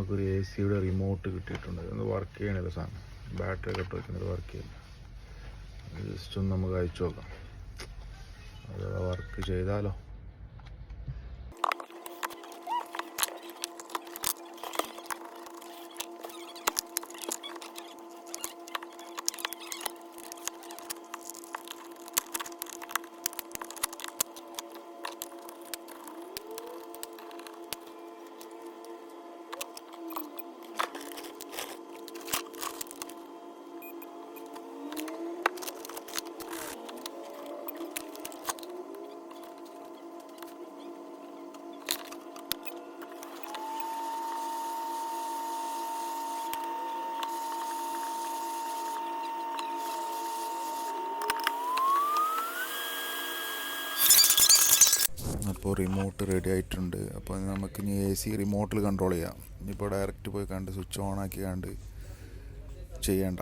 നമുക്കൊരു എ സിയുടെ റിമോട്ട് കിട്ടിയിട്ടുണ്ട്. അത് വർക്ക് ചെയ്യണില്ല സാധനം, ബാറ്ററി ഒക്കെ ഇട്ട് വയ്ക്കുന്നത് വർക്ക് ചെയ്യില്ല. ജസ്റ്റ് ഒന്ന് നമുക്ക് അയച്ചു നോക്കാം, അത് വർക്ക് ചെയ്താലോ. അപ്പോൾ റിമോട്ട് റെഡി ആയിട്ടുണ്ട്. അപ്പോൾ നമുക്ക് ഇനി എ സി റിമോട്ടിൽ കൺട്രോൾ ചെയ്യാം. ഇനിയിപ്പോൾ ഡയറക്റ്റ് പോയി കണ്ട് സ്വിച്ച് ഓൺ ആക്കി കണ്ട് ചെയ്യേണ്ട.